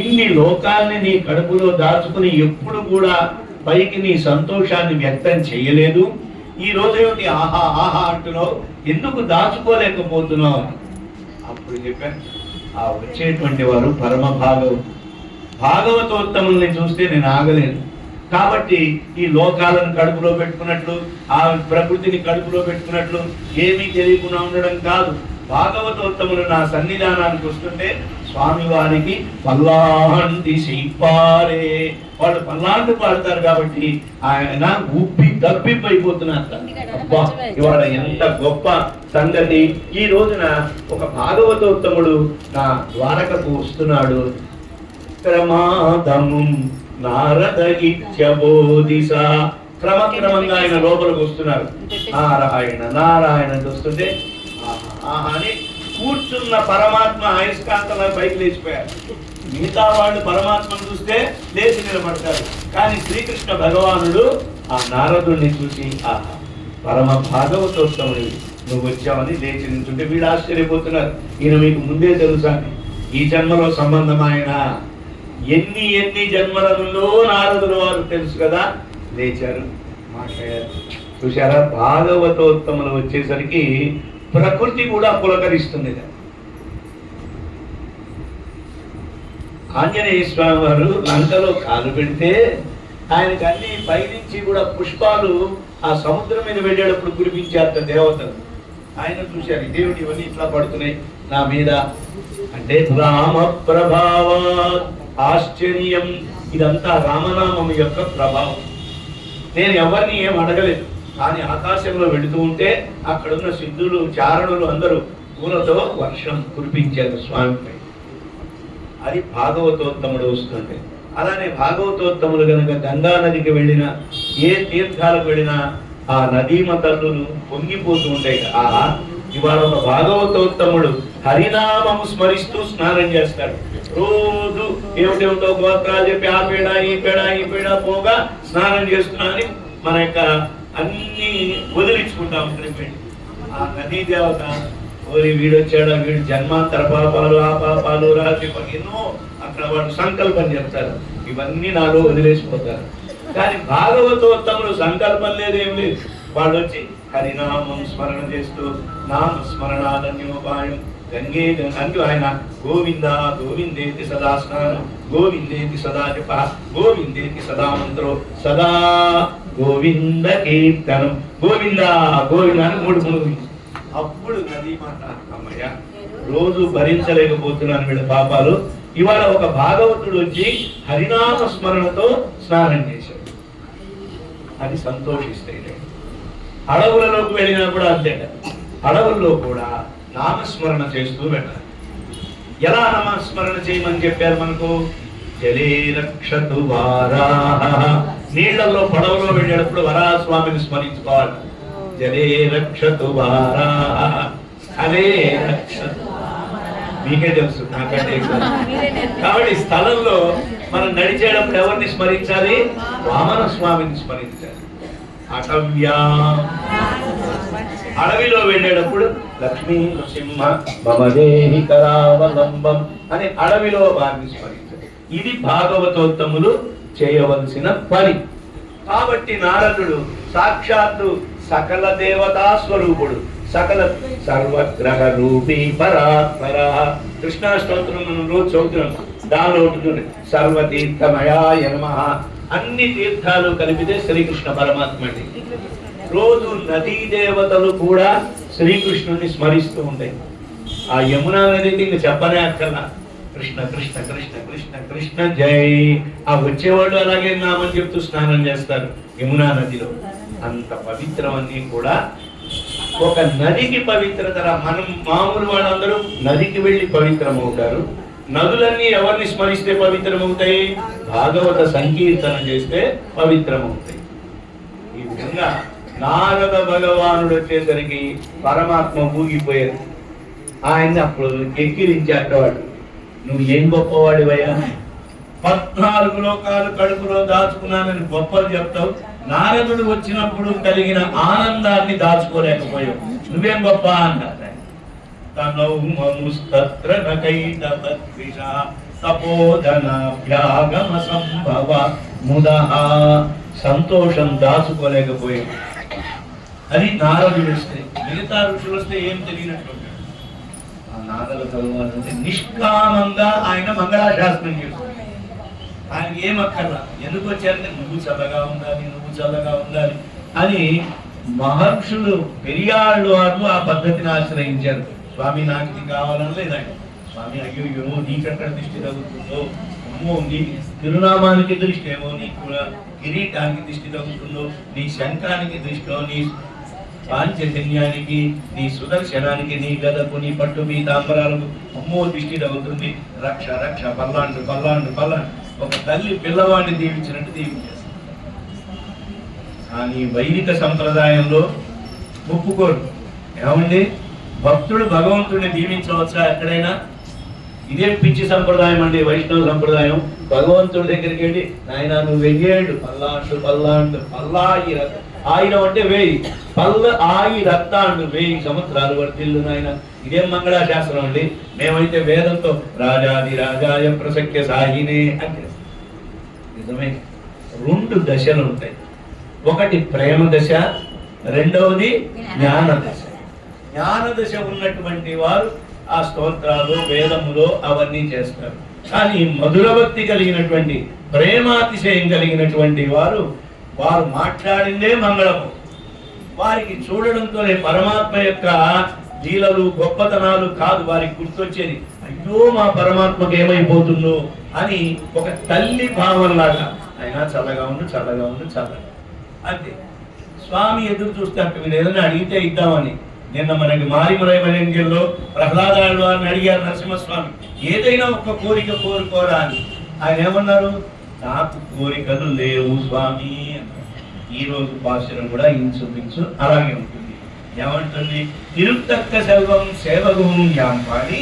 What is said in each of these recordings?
ఇన్ని లోకాల్ని నీ కడుపులో దాచుకుని ఎప్పుడు కూడా పైకి నీ సంతోషాన్ని వ్యక్తం చేయలేదు. ఈ రోజు ఏమిటి ఆహా ఆహా అంటున్నావు, ఎందుకు దాచుకోలేకపోతున్నావు? అప్పుడు చెప్పాను, ఆ వచ్చేటువంటి వారు పరమ భాగవతోత్తముల్ని చూస్తే నేను ఆగలేను. కాబట్టి ఈ లోకాలను కడుపులో పెట్టుకున్నట్లు, ఆ ప్రకృతిని కడుపులో పెట్టుకున్నట్లు ఏమీ తెలియకుండా ఉండడం కాదు. భాగవతోత్తములు నా సన్నిధానానికి వస్తుంటే స్వామి వారికి పల్లాంటి శిల్పారే, వాళ్ళు పల్లాంటి పాడతారు కాబట్టి ఆయన ఉప్పి తప్పిపోయిపోతున్నారు. అబ్బా, ఇవాళ ఎంత గొప్ప సంగతి! ఈ రోజున ఒక భాగవతోత్తముడు నా ద్వారకకు వస్తున్నాడు. క్రమాదము నారద ఇత్యబోధిస, క్రమక్రమంగా ఆయన లోపలికి వస్తున్నారు. నారాయణ నారాయణ వస్తుంటే అని కూర్చున్న పరమాత్మ అయస్కాంతంలో పైకి లేచిపోయారు. మిగతా వాళ్ళు పరమాత్మను చూస్తే లేచి నిలబడతారు, కానీ శ్రీకృష్ణ భగవానుడు ఆ నారదుడిని చూసి ఆహా పరమ భాగవతోత్తముడి నువ్వు వచ్చావని లేచి నిల్చుంటే వీళ్ళు ఆశ్చర్యపోతున్నారు. ఈయన మీకు ముందే తెలుసా, ఈ జన్మలో సంబంధం ఆయన ఎన్ని జన్మలలో నారదుల వారు తెలుసు కదా. లేచారు, మాట్లాడారు. చూశారా, భాగవతోత్తములు వచ్చేసరికి ప్రకృతి కూడా పులకరిస్తుంది. ఆంజనేయ స్వామి వారు లంకలో కాలు పెడితే ఆయనకి అన్ని పైనుంచి కూడా పుష్పాలు ఆ సముద్రం మీద వెళ్ళేటప్పుడు కురిపించారు దేవతలు. ఆయన చూశారు, ఇదేమిటి ఇవన్నీ ఇట్లా పడుతున్నాయి నా మీద అంటే రామ ప్రభావ ఆశ్చర్యం, ఇదంతా రామనామం యొక్క ప్రభావం. నేను ఎవరిని ఏం అడగలేదు, కానీ ఆకాశంలో వెళుతూ ఉంటే అక్కడున్న సిద్ధులు చారణులు అందరూ పూలతో వర్షం కురిపించారు స్వామిపై. అది భాగవతోత్తముడు వస్తుంటే. అలానే భాగవతోత్తములు కనుక గంగా నదికి వెళ్ళినా, ఏ తీర్థాలకు వెళ్ళినా ఆ నదీమతల్లులు పొంగిపోతూ ఉంటాయి. ఆహా, ఇవాళ ఒక భాగవతోత్తముడు హరినామము స్మరిస్తూ స్నానం చేస్తాడు. రోజు ఏమిటేమిటో గోత్రాలు చెప్పి ఆ పేడ ఈ పేడ పోగా స్నానం చేస్తున్నానని మన యొక్క అన్ని వదిలించుకుంటాం. ఆ నదీ దేవత ఓరి వీడొచ్చాడా, వీడు జన్మాంతర పాపాలు ఆ పాపాలు రాత్రి ఎన్నో అక్కడ వాళ్ళు సంకల్పం చెప్తారు, ఇవన్నీ నాలో వదిలేసిపోతారు. కానీ భాగవతోత్తములు సంకల్పం లేదేం లేదు, వాళ్ళు వచ్చి హరినామం స్మరణ చేస్తూ నామస్మరణాదన్యోపాయం గంగే అంటూ ఆయన గోవింద గోవిందేతి సదా స్నానం, గోవిందేతి సదా జప, గోవిందేతి సదా మంత్రో, సదా గోవింద కీర్తనం, గోవింద గోవింద అని మూడు. అప్పుడు నదీ మాట అమ్మయ్య రోజు భరించలేకపోతున్నాను వీళ్ళ పాపాలు. ఇవాళ ఒక భాగవతుడు వచ్చి హరినామ స్మరణతో స్నానం చేశాడు, అది సంతోషిస్తే. అడవులలోకి వెళ్ళినా కూడా అంతే, అడవుల్లో కూడా నామస్మరణ చేస్తూ వెళ్ళాలి. ఎలా నామస్మరణ చేయమని చెప్పారు మనకు? జలే రక్షతు వారాహ, నీళ్లలో పడవలో వెళ్ళేటప్పుడు వరాహస్వామిని స్మరించుకోవాలి. జలే రక్షతు వారాహ, స్థలే రక్షతు, మీకే తెలుసు నాకంటే. కాబట్టి స్థలంలో మనం నడిచేటప్పుడు ఎవరిని స్మరించాలి? వామన స్వామిని స్మరించాలి. అటవ్యా, అడవిలో వెళ్ళేటప్పుడు లక్ష్మీ నృసింహ మమదేహి కరావలంబం అని అడవిలో వారిని స్మరించాలి. ఇది భాగవతోత్తములు చేయవలసిన పని. కాబట్టి నారదుడు సాక్షాత్తు సకల దేవతా స్వరూపుడు, సకల సర్వగ్రహ రూపీ పరాత్పర. కృష్ణా స్తోత్రం మనం రోజు చదువుతున్నాం, దానిలో ఉంటుంది సర్వతీర్థమయాయ నమః. అన్ని తీర్థాలు కలిపితే శ్రీకృష్ణ పరమాత్మ అండి. రోజు నదీ దేవతలు కూడా శ్రీకృష్ణుని స్మరిస్తూ ఉంటాయి. ఆ యమునా నదికి ఇంక చెప్పనే అక్కర్లా, కృష్ణ కృష్ణ కృష్ణ కృష్ణ కృష్ణ జై. ఆ వచ్చేవాళ్ళు అలాగే నామని చెప్తూ స్నానం చేస్తారు యమునా నదిలో. అంత పవిత్రం అన్నీ కూడా. ఒక నదికి పవిత్రత, మనం మామూలు వాళ్ళందరూ నదికి వెళ్ళి పవిత్రం అవుతారు. నదులన్నీ ఎవరిని స్మరిస్తే పవిత్రమవుతాయి? భాగవత సంకీర్తన చేస్తే పవిత్రమవుతాయి. ఈ విధంగా నారద భగవానుడు వచ్చేసరికి పరమాత్మ ఊగిపోయారు. ఆయన్ని అప్పుడు ఎక్కిరించాడు. నువ్వు ఏం గొప్పవాడివయ్యా, 14 లోకాలు కడుపులో దాచుకున్నానని గొప్పలు చెప్తావు, నారదుడు వచ్చినప్పుడు కలిగిన ఆనందాన్ని దాచుకోలేకపోయావు, నువ్వేం గొప్ప అన్నారు. తపోధనాభ్యాగమ సంభవ ముదః. సంతోషం దాచుకోలేకపోయాడు. అది నారదుడు వస్తే. మిగతా ఋషులు వస్తే ఏం తెలియనట్లు ఆ నారద భగవానుడు అంటే నిష్కామంగా ఆయన మంగళాశాసనం చేస్తారు. ఆయనకి ఏం అక్కర్లా. ఎందుకు వచ్చారంటే నువ్వు చల్లగా ఉండాలి, నువ్వు చల్లగా ఉండాలి అని మహర్షులు పెరియాళ్ళు వారు ఆ పద్ధతిని ఆశ్రయించారు. స్వామి నాకు ఇది కావాలని లేదండి. స్వామి అయ్యో ఏమో నీకెక్కడ దృష్టి తగ్గుతుందో, అమ్మో నీ తిరునామానికి దృష్టి ఏమో, నీ కిరీటానికి దృష్టి తగ్గుతుందో, నీ శంఖానికి దృష్టిలో, నీ పాంచజన్యానికి, నీ సుదర్శనానికి, నీ గదకు, నీ పట్టు పీతాంబరాలకు అమ్మో దృష్టి తగ్గుతుంది. రక్ష రక్ష పల్లాండు పల్లాండు పల్లాండు. ఒక తల్లి పిల్లవాడిని దీవించినట్టు దీవించేస్తారు. కానీ వైదిక సంప్రదాయంలో ఒప్పుకోరు. ఏమండి భక్తుడు భగవంతుడిని దీవించవచ్చా ఎక్కడైనా? ఇదే పిచ్చి సంప్రదాయం అండి, వైష్ణవ సంప్రదాయం. భగవంతుడి దగ్గరికి వెళ్ళి నాయన నువ్వు వెయ్యేళ్ళు పల్లాండు పల్లాండు పల్లాయి రథ, ఆయిరం అంటే 1000, పల్ల ఆయి రత్తాండు 1000 సంవత్సరాలు వర్తిల్లు నాయన. ఇదేం మంగళాశాస్త్రం అండి. మేమైతే వేదంతో రాజాది రాజాయ ప్రసక్య సాయినే అంటే. నిజమే, 2 దశలు ఉంటాయి. ఒకటి ప్రేమ దశ, రెండవది జ్ఞాన దశ. జ్ఞాన దశ ఉన్నటువంటి వారు ఆ స్తోత్రాలు వేదములో అవన్నీ చేస్తారు. కానీ మధుర భక్తి కలిగినటువంటి, ప్రేమాతిశయం కలిగినటువంటి వారు మాట్లాడిందే మంగళము. వారికి చూడడంతోనే పరమాత్మ యొక్క లీలలు గొప్పతనాలు కాదు వారికి గుర్తొచ్చేది, అయ్యో మా పరమాత్మకు ఏమైపోతుందో అని ఒక తల్లి భావంలాగా. అయినా చల్లగా ఉండు చల్లగా ఉండు చల్లగా అంతే. స్వామి ఎదురు చూస్తారు మీరు ఏదైనా అడిగితే ఇద్దామని. నిన్న మనకి మారిమలైలో ప్రహ్లాదాలు వారిని అడిగారు నరసింహస్వామి, ఏదైనా ఒక కోరిక కోరుకోరా అని. ఆయన ఏమన్నారు? నాకు కోరికలు లేవు స్వామి అన్నారు. ఈ రోజు పాశురం కూడా ఇంచుమించు అలాగే ఉంటుంది. ఏమంటుంది? తిరుత్తక్క సెల్వం సేవగుం యాంపాడి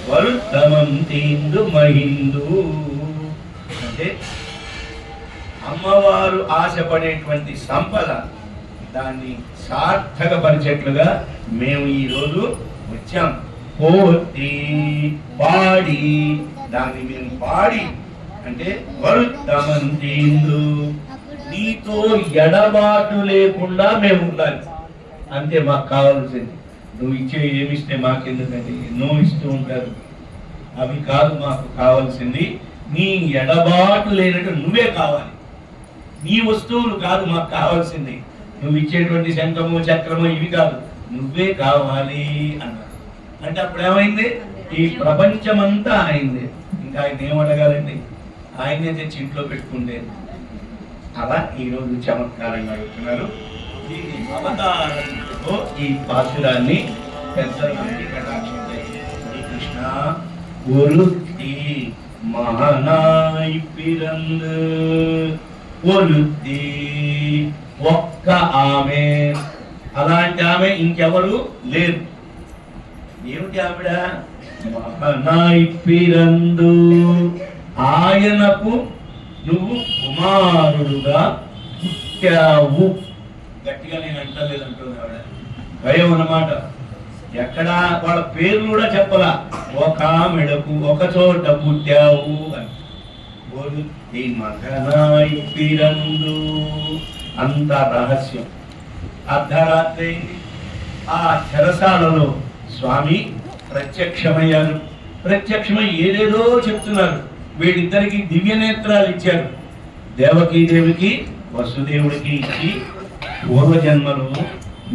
వరుత్తమం తీందు మహిందు. అంటే అమ్మవారు ఆశపడేటువంటి సంపద, దాన్ని సార్థకపరిచేట్లుగా మేము ఈరోజు వచ్చాం. పోతి పాడి, దాన్ని మేము పాడి అంటే వరుత్తమంతీందు, నీతో ఎడబాటు లేకుండా మేము ఉండాలి. అంతే మాకు కావాల్సింది. నువ్వు ఇచ్చే ఏమిస్తే మాకెందుకంటే ఎన్నో ఇస్తూ ఉంటారు, అవి కాదు మాకు కావాల్సింది. నీ ఎడబాటు లేనట్టు నువ్వే కావాలి. నీ వస్తువులు కాదు మాకు కావాల్సింది. నువ్వు ఇచ్చేటువంటి శంఖము చక్రము ఇవి కాదు, నువ్వే కావాలి అన్నారు. అంటే అప్పుడు ఏమైంది? ఈ ప్రపంచమంతా అయింది. ఇంకా ఆయన ఏం అడగాలండి? ఆయనే తెచ్చి ఇంట్లో పెట్టుకుంటే. అలా ఈరోజు చమత్కారంగా అడుగుతున్నారు. దీని అవతారంతో ఈ పాశురాన్ని పెద్దలకి కటాక్షించాయి. శ్రీకృష్ణ ఒరుత్తి మహనాయ్ పిరందు, ఒరుత్తి ఒక్క ఆమె, అలాంటి ఆమె ఇంకెవరు లేరు. ఏమిటి ఆవిడ? మహనాయ్ పిరందు, ఆయనకు నువ్వు కుమారుడుగా పుట్టావు. గట్టిగా నేను అంటలేదంటుంది ఆవిడ, భయం అన్నమాట. ఎక్కడ వాళ్ళ పేర్లు కూడా చెప్పలా, ఒక ఆమెడకు ఒక చోట పుట్టావు అని. మగనాయ్ పిరందు, అంత రహస్యం. అర్ధరాత్రి ఆ చెరసాలలో స్వామి ప్రత్యక్షమయ్యారు. ప్రత్యక్షమై ఏదేదో చెప్తున్నారు. వీళ్ళిద్దరికి దివ్య నేత్రాలు ఇచ్చారు. దేవకీదేవికి వసుదేవుడికి ఇచ్చి, పూర్వజన్మలు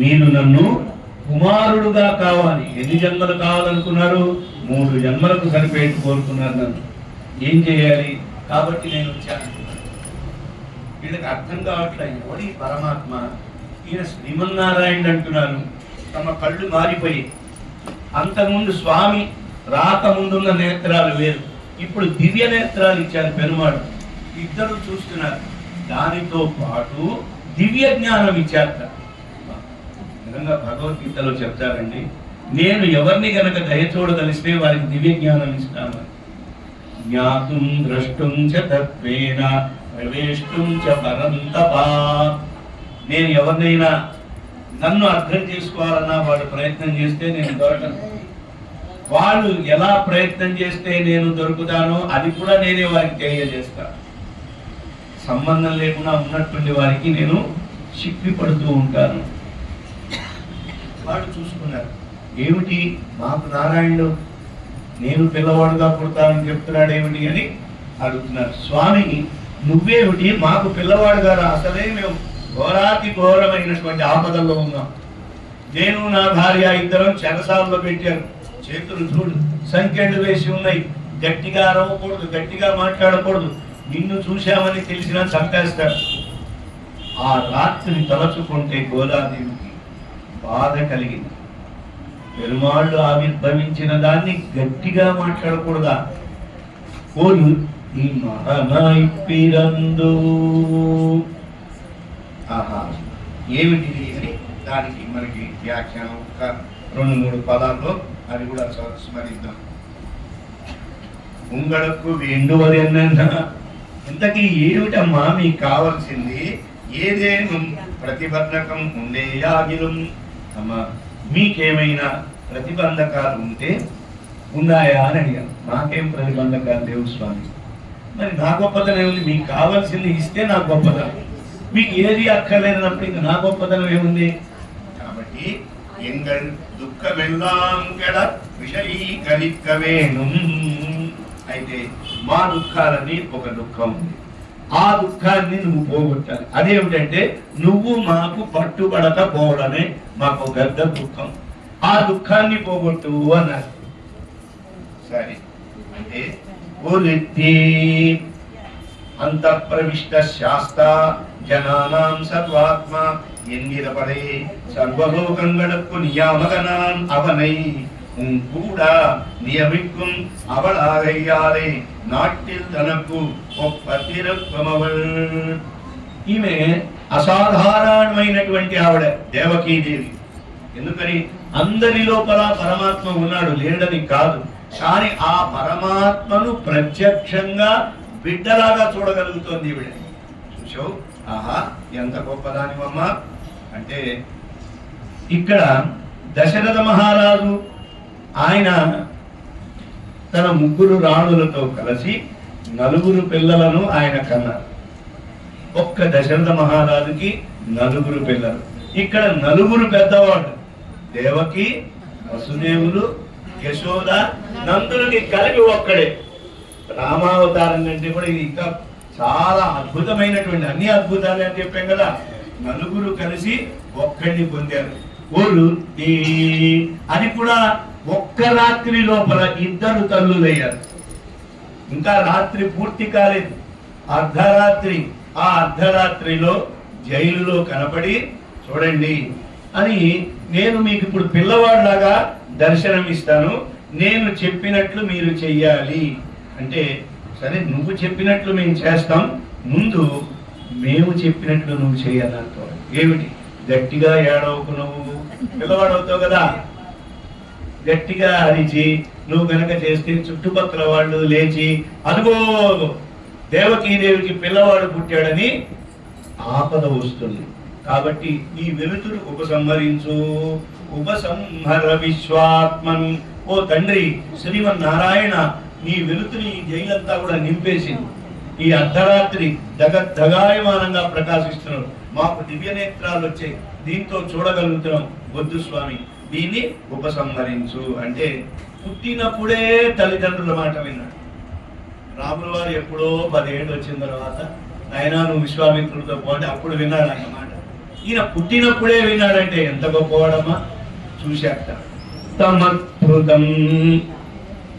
మీరు నన్ను కుమారుడుగా కావాలి. ఎన్ని జన్మలు కావాలనుకున్నారు? 3 జన్మలకు సరిపోయేట్టు కోరుకున్నారు నన్ను. ఏం చేయాలి? కాబట్టి నేను వచ్చాను. వీళ్ళకి అర్థం కావట్లేదు, ఎవడి పరమాత్మ? ఈయన శ్రీమన్నారాయణుడు అంటున్నారు. తమ కళ్ళు మారిపోయి, అంతకుముందు స్వామి రాకముందున్న నేత్రాలు వేరు, ఇప్పుడు దివ్య నేత్రాలు ఇచ్చారు పెరుమాడు. ఇద్దరు చూస్తున్నారు. దానితో పాటు దివ్య జ్ఞానం ఇచ్చారట. నిజంగా భగవద్గీతలో చెప్తారండి, నేను ఎవరిని గనక దయచూడదలిస్తే వారికి దివ్య జ్ఞానం ఇస్తాను. జ్ఞాతుం ద్రష్టుం చ తత్వేన ప్రవేష్టుం చ పరంతపా. నేను ఎవరినైనా నన్ను అర్థం చేసుకోవాలన్నా వాడు ప్రయత్నం చేస్తే నేను దొరకను. వాళ్ళు ఎలా ప్రయత్నం చేస్తే నేను దొరుకుతానో అది కూడా నేనే వారికి తెలియజేస్తాను. సంబంధం లేకుండా ఉన్నటువంటి వారికి నేను చిక్కి పడుతూ ఉంటాను. వాళ్ళు చూసుకున్నారు, ఏమిటి మాకు నారాయణుడు నేను పిల్లవాడుగా పుడతానని చెప్తున్నాడు ఏమిటి అని అడుగుతున్నారు. స్వామి నువ్వేమిటి మాకు పిల్లవాడుగా రా, అసలే మేము ఘోరాతి ఘోరమైనటువంటి ఆపదల్లో ఉన్నాం. నేను నా భార్య ఇద్దరం చెరసాల్లో పెట్టారు. చేతులు చూడు సంఖ్యలు వేసి ఉన్నాయి. గట్టిగా అరవకూడదు, గట్టిగా మాట్లాడకూడదు. నిన్ను చూశామని తెలిసినా చంపేస్తారు. ఆ రాత్రి తలచుకుంటే గోదాదేవికి బాధ కలిగింది. పెరుమాళ్ళు ఆవిర్భవించిన దాన్ని గట్టిగా మాట్లాడకూడదా? కోలు ఈ మహనాయిరందు ఆహా ఏమిటిది అని దానికి మనకి వ్యాఖ్యానం ఒక 2-3 పదాల్లో అది కూడా స్మరిద్దాం. ఉంగడకు వేండువరి అన్న ఇంతకీ ఏమిటమ్మా మీకు కావాల్సింది? ఏదేను ప్రతిబంధకం ఉండే యాగిలం. అమ్మా మీకేమైనా ప్రతిబంధకాలు ఉంటే ఉన్నాయా అని అడిగాను. నాకేం ప్రతిబంధకాలు లేవు స్వామి. మరి నా గొప్పతనం ఏముంది? మీకు కావాల్సింది ఇస్తే నా గొప్పతనం. మీకు ఏది అక్కర్లేనప్పుడు ఇంకా నా గొప్పతనం ఏముంది? కాబట్టి ఎంగల్ దుఃఖమెల్లాం గడ విషయీకరిక్కవేను. అయితే మా దుఃఖాలని ఒక దుఃఖం ఉంది. ఆ దుఃఖాన్ని నువ్వు పోగొట్టాలి. అదేమిటంటే నువ్వు మాకు పట్టుబడకపోవడమే మాకు పెద్ద దుఃఖం. ఆ దుఃఖాన్ని పోగొట్టు అన్నారు. సరే అంటే ఓరెత్తి అంతఃప్రవిష్ట శాస్త జనానాం సర్వాత్మ ఎన్నిరపడే సర్వలోకంగడకు నియామకనాన్ అవనై కూడా నియమిக்கும் అవళాగయ్యాలే నాటిల్ తనకు ఒప్పతిరత్వమవల్. ఈమె అసాధారణమైనటువంటి ఆవిడ దేవకీదేవి. ఎందుకని? అందరి లోపల పరమాత్మ ఉన్నాడు, లేడని కాదు. కానీ ఆ పరమాత్మను ప్రత్యక్షంగా బిడ్డలాగా చూడగలుగుతోంది ఈవిడ. చూసావు, ఆహా ఎంత గొప్పదానివమ్మా అంటే. ఇక్కడ దశరథ మహారాజు ఆయన తన 3 రాణులతో కలిసి 4 పిల్లలను ఆయన కన్నారు. ఒక్క దశరథ మహారాజుకి 4 పిల్లలు. ఇక్కడ 4 పెద్దవాళ్ళు దేవకి, వసుదేవులు, యశోద, నందులకి కలిపి ఒక్కడే. రామావతారం కంటే కూడా ఇది ఇంకా చాలా అద్భుతమైనటువంటి అన్ని అద్భుతాలు అని చెప్పాం కదా. 4 కలిసి ఒక్కడిని పొందారు. అది కూడా ఒక్క రాత్రి లోపల 2 తల్లులయ్యారు. ఇంకా రాత్రి పూర్తి కాలేదు, అర్ధరాత్రి. ఆ అర్ధరాత్రిలో జైలులో కనపడి చూడండి అని నేను మీకు ఇప్పుడు పిల్లవాడిలాగా దర్శనం ఇస్తాను, నేను చెప్పినట్లు మీరు చెయ్యాలి అంటే. సరే నువ్వు చెప్పినట్లు మేము చేస్తాం, ముందు మేము చెప్పినట్లు నువ్వు చేయాలంటో. ఏమిటి? గట్టిగా ఏడవకు, నువ్వు పిల్లవాడవుతావు కదా. గట్టిగా అరిచి నువ్వు గనక చేస్తే చుట్టుపక్కల వాళ్ళు లేచి అదిగో దేవకీదేవికి పిల్లవాడు పుట్టాడని ఆపద వస్తుంది. కాబట్టి ఈ వెలుతురు ఉపసంహరించు. ఉపసంహర విశ్వాత్మన్. ఓ తండ్రి శ్రీమన్నారాయణ, నీ వెలుతురు ఈ జైలంతా కూడా నింపేసింది. ఈ అర్ధరాత్రి దగాయమానంగా ప్రకాశిస్తున్నాడు. మాకు దివ్య నేత్రాలు వచ్చాయి, దీంతో చూడగలుగుతున్నాం. వద్దు స్వామి, దీన్ని ఉపసంహరించు అంటే. పుట్టినప్పుడే తల్లిదండ్రుల మాట విన్నాడు. రాముల వారు ఎప్పుడో 10 ఏళ్ళు వచ్చిన తర్వాత నాయనా నువ్వు విశ్వామిత్రుడితో పోతే అప్పుడు విన్నాడు ఆయన మాట. ఈయన పుట్టినప్పుడే విన్నాడంటే ఎంత గొప్పవాడమ్మా. చూశాక తమృతం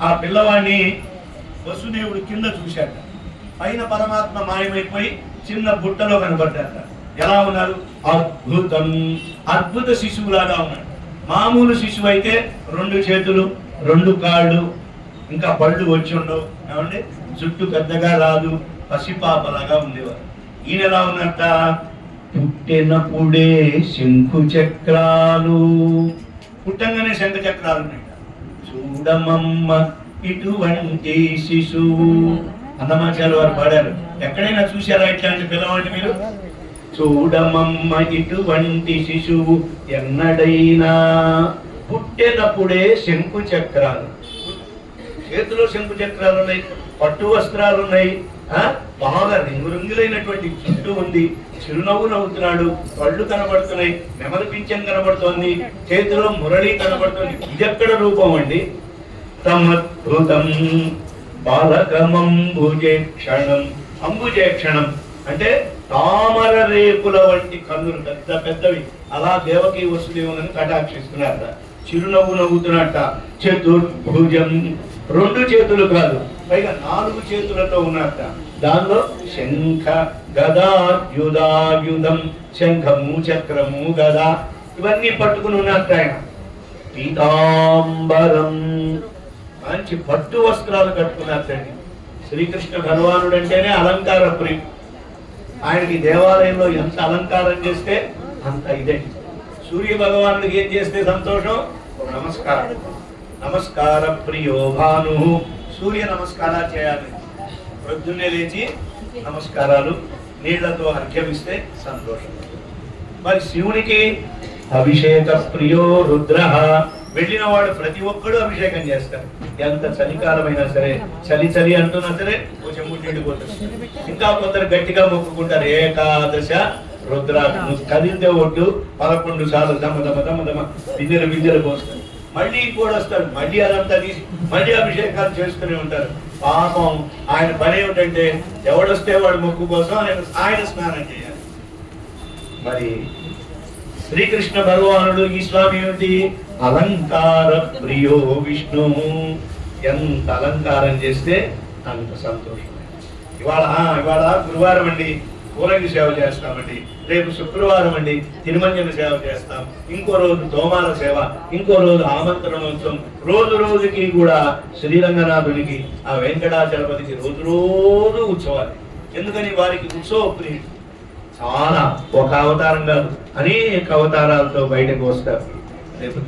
ఆ పిల్లవాడిని వసుదేవుడు కింద చూశాక పైన పరమాత్మ మాయమైపోయి చిన్న బుట్టలో కనబడ్డాక ఎలా ఉన్నారు? అద్భుతం, అద్భుత శిశువులాగా ఉన్నాడు. మామూలు శిశువు అయితే 2 చేతులు, 2 కాళ్ళు, ఇంకా పళ్ళు వచ్చి ఉండవు, ఏమంటే జుట్టు పెద్దగా రాదు, పసిపాపలాగా ఉండేవారు. ఈయన ఎలా ఉన్నట్ట? పుట్టినప్పుడే శంకు చక్రాలు. పుట్టంగానే శంఖ చక్రాలు ఉన్నాయి. చూడమమ్మ ఇటువంటి శిశువు అన్నమాచార్య వారు పాడారు. ఎక్కడైనా చూసారా ఇట్లాంటి పిల్లవాడిని మీరు? చూడమమ్మ ఇటువంటి శిశువు ఎన్నడైనా. పుట్టేటప్పుడే శంకు చక్రాలు. చేతిలో శంకు చక్రాలు ఉన్నాయి, పట్టు వస్త్రాలు ఉన్నాయి, బాగా రింగులైనటువంటి చుట్టూ ఉంది, చిరునవ్వు నవ్వుతున్నాడు, కళ్ళు కనబడుతున్నాయి, నెమలి పింఛం కనబడుతోంది, చేతిలో మురళి కనబడుతుంది. ఇదెక్కడ రూపం అండి? తమద్భుతం బాలకమంబుజేక్షణం. అంబుజేక్షణం అంటే తామర రేకుల వంటి కన్నులు పెద్ద పెద్దవి. అలా దేవకి వసుదేవులను కటాక్షిస్తున్నారట. చిరునవ్వు నవ్వుతున్నట్ట. చతుర్భుజం, 2 చేతులు కాదు, పైగా 4 చేతులతో ఉన్నట్ట. దానిలో శంఖ గదాయుధాయుధం, శంఖము చక్రము గద ఇవన్నీ పట్టుకుని ఉన్నట్ట. ఆయన పీతాంబరం, మంచి పట్టు వస్త్రాలు కట్టుకున్నట్టండి. శ్రీకృష్ణ భగవానుడు అంటేనే అలంకార ప్రియుడు. ఆయనకి దేవాలయంలో ఎంత అలంకారం చేస్తే అంత ఇదండి. సూర్య భగవానుడికి ఏం చేస్తే సంతోషం? నమస్కారం. నమస్కార ప్రియో భాను, సూర్య నమస్కారాలు చేయాలి. ప్రొద్దున్నే లేచి నమస్కారాలు, నీళ్లతో అర్ఘ్యమిస్తే సంతోషం. మరి శివునికి అభిషేక ప్రియో రుద్ర, వెళ్ళిన వాడు ప్రతి ఒక్కడు అభిషేకం చేస్తారు. ఎంత చలికాలమైనా సరే, చలి అంటున్నా సరే కొంచెం నిండిపోతుంది. ఇంకా కొందరు గట్టిగా మొక్కుకుంటారు. ఏకాదశ రుద్రాక్ష కదిలితే ఒడ్డు 11 సార్లు దమ దమ దమ దమ బిందెలు పోస్తారు. మళ్ళీ కూడా వస్తారు, మళ్ళీ అదంతా తీసి మళ్ళీ అభిషేకాలు చేసుకుని ఉంటారు. పాపం ఆయన పని ఏమిటంటే ఎవడొస్తే వాడు మొక్కు కోసం ఆయన స్నానం చేయాలి. మరి శ్రీకృష్ణ భగవానుడు ఈ స్వామి ఏమిటి? అలంకార ప్రియో విష్ణు. ఎంత అలంకారం చేస్తే అంత సంతోషం. ఇవాళ గురువారం అండి, పూలంగి సేవ చేస్తామండి. రేపు శుక్రవారం అండి, తిరుమంజన సేవ చేస్తాం. ఇంకో రోజు తోమాల సేవ, ఇంకో రోజు ఆమంత్రణోత్సవం. రోజుకి కూడా శ్రీరంగనాథునికి, ఆ వెంకటాచలపతికి రోజు ఉత్సవాలు. ఎందుకని? వారికి ఉత్సవ ప్రియుడు. చాలా ఒక అవతారం కాదు, అనేక అవతారాలతో బయటకు వస్తారు. రేపు